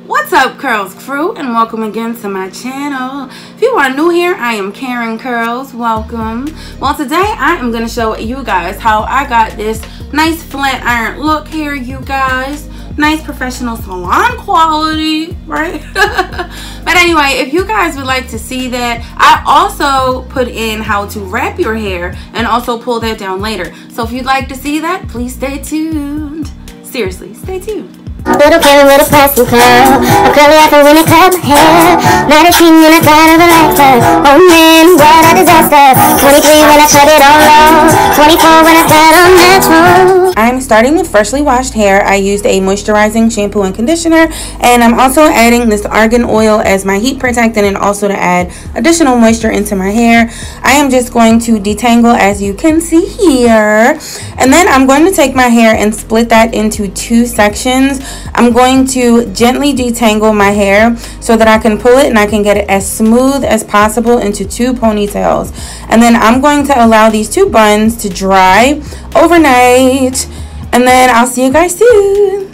What's up, Kurlz crew, and welcome again to my channel. If you are new here, I am Karen Kurlz. Welcome. Well, today I am going to show you guys how I got this nice flat iron look here, you guys. Nice professional salon quality, right? But anyway, if you guys would like to see that, I also put in how to wrap your hair and also pull that down later. So if you'd like to see that, please stay tuned. Seriously, stay tuned. Little Karen with a plastic curl, a curly afro when I cut my hair. 19 when I got a relaxer. Oh man, what a disaster. 23 when I cut it all off. 24 when I got on natural. I'm starting with freshly washed hair. I used a moisturizing shampoo and conditioner, and I'm also adding this argan oil as my heat protectant and also to add additional moisture into my hair. I am just going to detangle, as you can see here, and then I'm going to take my hair and split that into two sections. I'm going to gently detangle my hair so that I can pull it and I can get it as smooth as possible into two ponytails. And then I'm going to allow these two buns to dry overnight, and then I'll see you guys soon.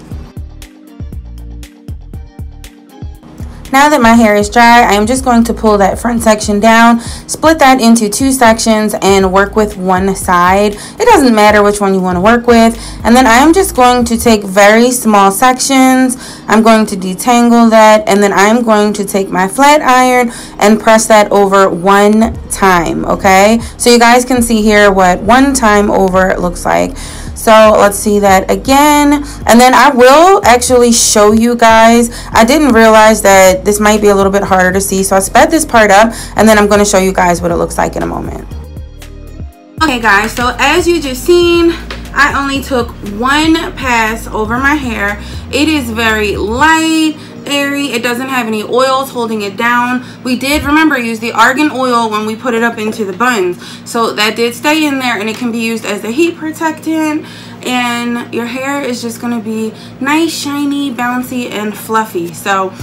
Now that my hair is dry, I am just going to pull that front section down, split that into two sections, and work with one side. It doesn't matter which one you want to work with. And then I am just going to take very small sections. I'm going to detangle that, and then I'm going to take my flat iron and press that over one time, okay? So you guys can see here what one time over looks like. So let's see that again, and then I will actually show you guys. I didn't realize that this might be a little bit harder to see, so I sped this part up, and then I'm going to show you guys what it looks like in a moment. Okay guys, so as you just seen, I only took one pass over my hair. It is very light, airy. It doesn't have any oils holding it down. We did, remember, use the argan oil when we put it up into the buns, so that did stay in there, and it can be used as a heat protectant, and your hair is just going to be nice, shiny, bouncy, and fluffy. So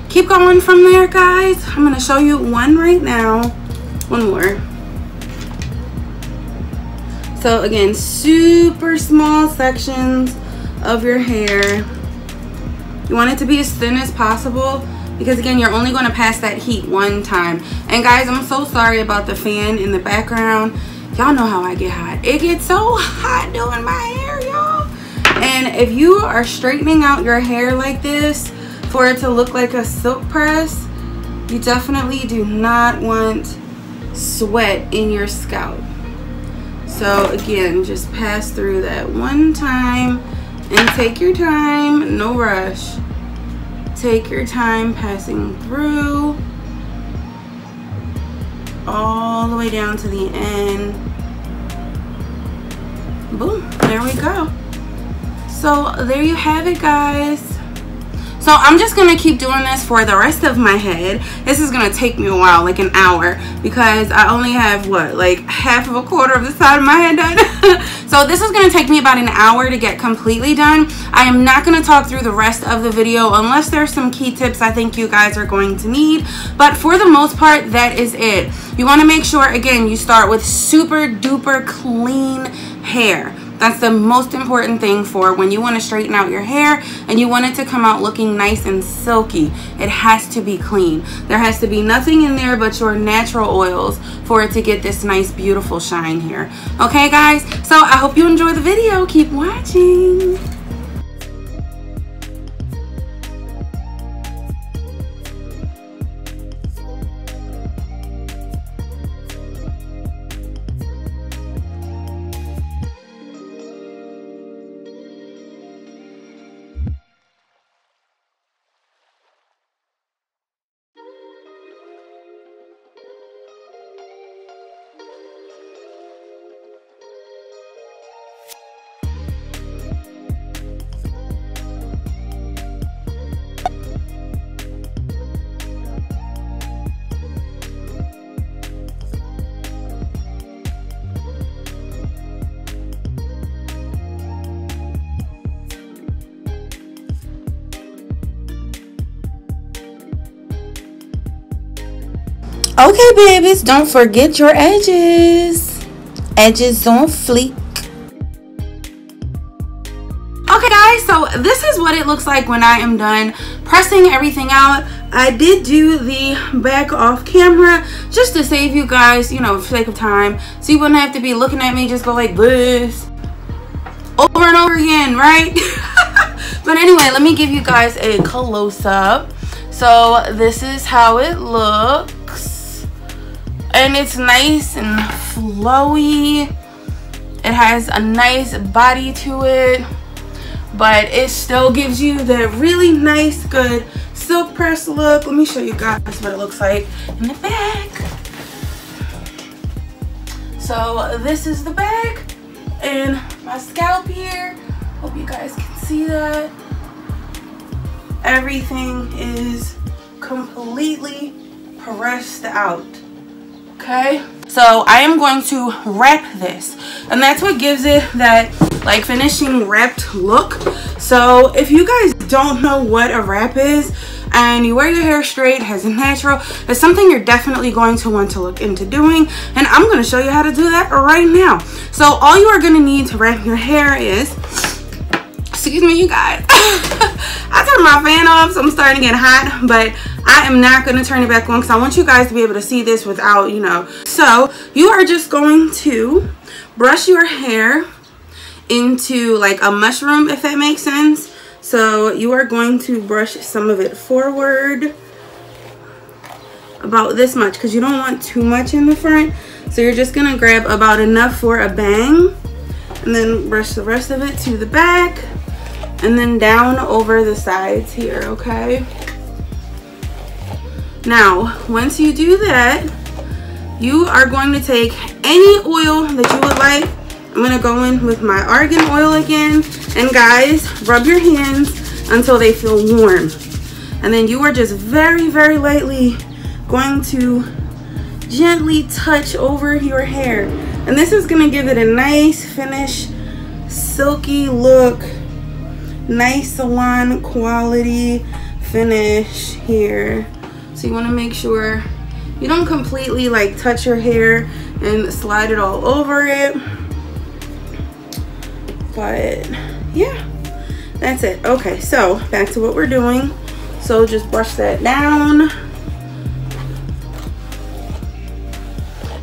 keep going from there, guys. I'm going to show you one right now. One more. So again, super small sections of your hair. You want it to be as thin as possible because, again, you're only going to pass that heat one time. And guys, I'm so sorry about the fan in the background. Y'all know how I get hot. It gets so hot doing my hair, y'all. And if you are straightening out your hair like this for it to look like a silk press, you definitely do not want sweat in your scalp. So again, just pass through that one time. And take your time, no rush. Take your time passing through all the way down to the end. Boom, there we go. So there you have it, guys. So I'm just gonna keep doing this for the rest of my head. This is gonna take me a while, like an hour, because I only have what, like half of a quarter of the side of my head done. So this is gonna take me about an hour to get completely done. I am not gonna talk through the rest of the video unless there's some key tips I think you guys are going to need. But for the most part, that is it. You wanna make sure, again, you start with super duper clean hair. That's the most important thing for when you want to straighten out your hair and you want it to come out looking nice and silky. It has to be clean. There has to be nothing in there but your natural oils for it to get this nice, beautiful shine here. Okay, guys? So I hope you enjoy the video. Keep watching. Okay, babies, don't forget your edges. Edges on fleek. Okay, guys, so this is what it looks like when I am done pressing everything out. I did do the back off camera just to save you guys, you know, for sake of time, so you wouldn't have to be looking at me just go like this over and over again, right? But anyway, let me give you guys a close-up. So this is how it looks, and it's nice and flowy. It has a nice body to it, but it still gives you the really nice, good silk press look. Let me show you guys what it looks like in the back. So this is the back, and my scalp here. Hope you guys can see that. Everything is completely pressed out. Okay, so I am going to wrap this, and that's what gives it that like finishing wrapped look. So if you guys don't know what a wrap is and you wear your hair straight as natural, it's something you're definitely going to want to look into doing, and I'm going to show you how to do that right now. So all you are going to need to wrap your hair is, excuse me you guys, I turned my fan off, so I'm starting to get hot, but I am not going to turn it back on because I want you guys to be able to see this without, you know. So you are just going to brush your hair into like a mushroom, if that makes sense. So you are going to brush some of it forward, about this much, because you don't want too much in the front. So you're just going to grab about enough for a bang, and then brush the rest of it to the back, and then down over the sides here, okay? Now, once you do that, you are going to take any oil that you would like. I'm going to go in with my argan oil again. And guys, rub your hands until they feel warm. And then you are just very, very lightly going to gently touch over your hair. And this is going to give it a nice finish, silky look, nice salon quality finish here. So you want to make sure you don't completely like touch your hair and slide it all over it. But yeah, that's it. Okay, so back to what we're doing. So just brush that down.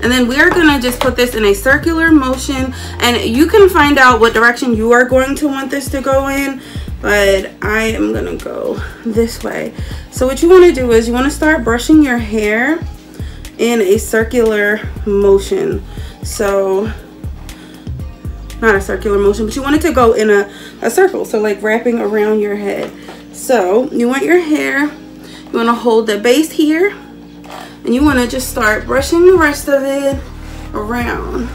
And then we are gonna just put this in a circular motion, and you can find out what direction you are going to want this to go in, but I am gonna go this way. So what you want to do is you want to start brushing your hair in a circular motion. So not a circular motion, but you want it to go in a circle, so like wrapping around your head. So you want your hair, you want to hold the base here, and you want to just start brushing the rest of it around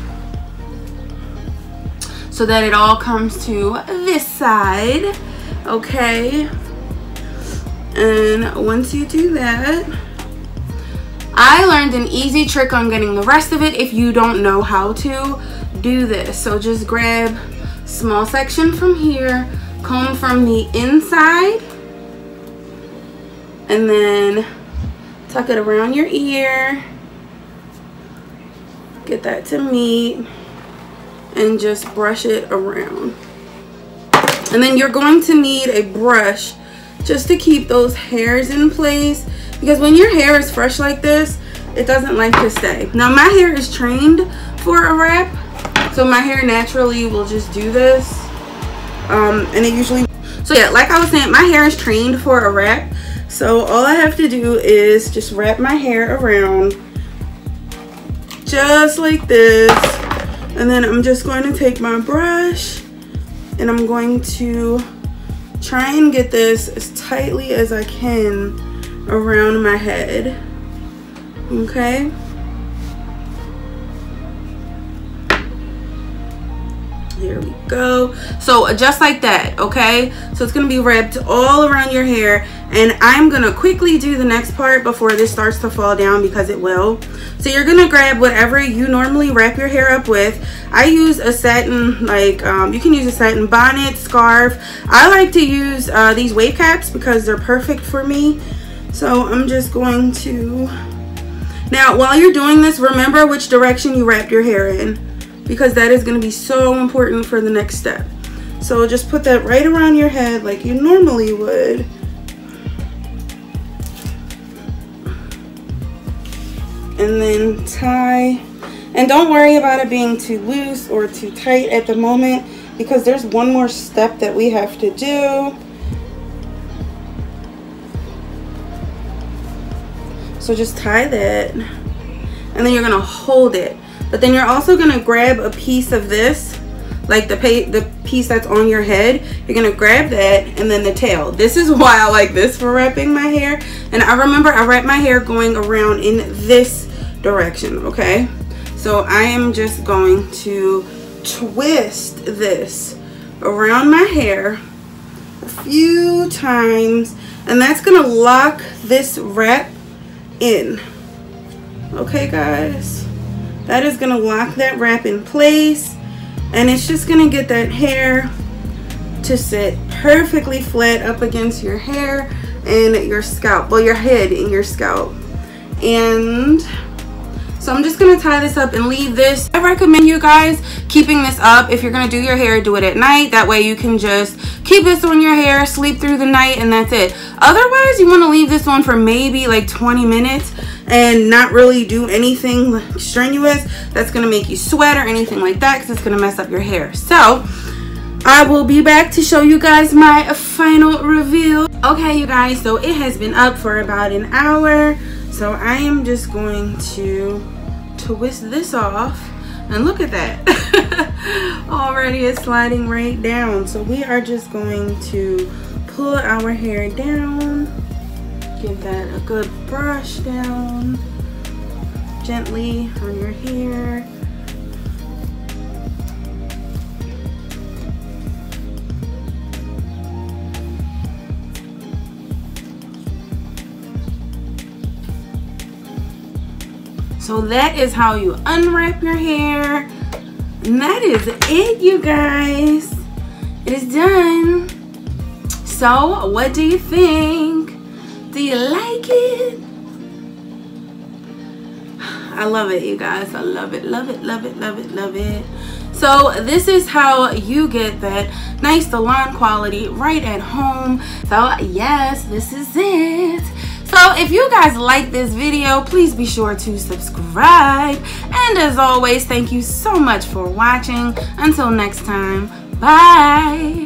so that it all comes to this side, okay? And once you do that, I learned an easy trick on getting the rest of it if you don't know how to do this. So just grab small section from here, comb from the inside, and then tuck it around your ear, get that to meet, and just brush it around. And then you're going to need a brush just to keep those hairs in place, because when your hair is fresh like this, it doesn't like to stay. Now my hair is trained for a wrap, so my hair naturally will just do this, and it usually, so yeah, like I was saying, my hair is trained for a wrap. So all I have to do is just wrap my hair around just like this, and then I'm just going to take my brush and I'm going to try and get this as tightly as I can around my head, okay? Here we go. So just like that, okay? So it's gonna be wrapped all around your hair, and I'm gonna quickly do the next part before this starts to fall down, because it will. So you're gonna grab whatever you normally wrap your hair up with. I use a satin, like you can use a satin bonnet, scarf. I like to use these wave caps because they're perfect for me. So I'm just going to, now while you're doing this, remember which direction you wrap your hair in, because that is going to be so important for the next step. So just put that right around your head like you normally would. And then tie. And don't worry about it being too loose or too tight at the moment, because there's one more step that we have to do. So just tie that, and then you're gonna hold it. But then you're also gonna grab a piece of this, like the piece that's on your head. You're gonna grab that, and then the tail. This is why I like this for wrapping my hair. And I remember I wrap my hair going around in this direction, okay? So I am just going to twist this around my hair a few times, and that's gonna lock this wrap in. Okay guys, that is gonna lock that wrap in place, and it's just gonna get that hair to sit perfectly flat up against your hair and your scalp, well, your head and your scalp. And so I'm just gonna tie this up and leave this. I recommend you guys keeping this up. If you're gonna do your hair, do it at night. That way you can just keep this on your hair, sleep through the night, and that's it. Otherwise, you wanna leave this on for maybe like 20 minutes and not really do anything like strenuous that's gonna make you sweat or anything like that, because it's gonna mess up your hair. So I will be back to show you guys my final reveal. Okay, you guys, so it has been up for about an hour. So I am just going to twist this off, and look at that. Already it's sliding right down. So we are just going to pull our hair down, give that a good brush down gently on your hair. So that is how you unwrap your hair. And that is it, you guys. It is done. So what do you think? Do you like it? I love it, you guys. I love it, love it, love it, love it, love it. So this is how you get that nice salon quality right at home. So yes, this is it. So if you guys like this video, please be sure to subscribe. And as always, thank you so much for watching. Until next time, bye.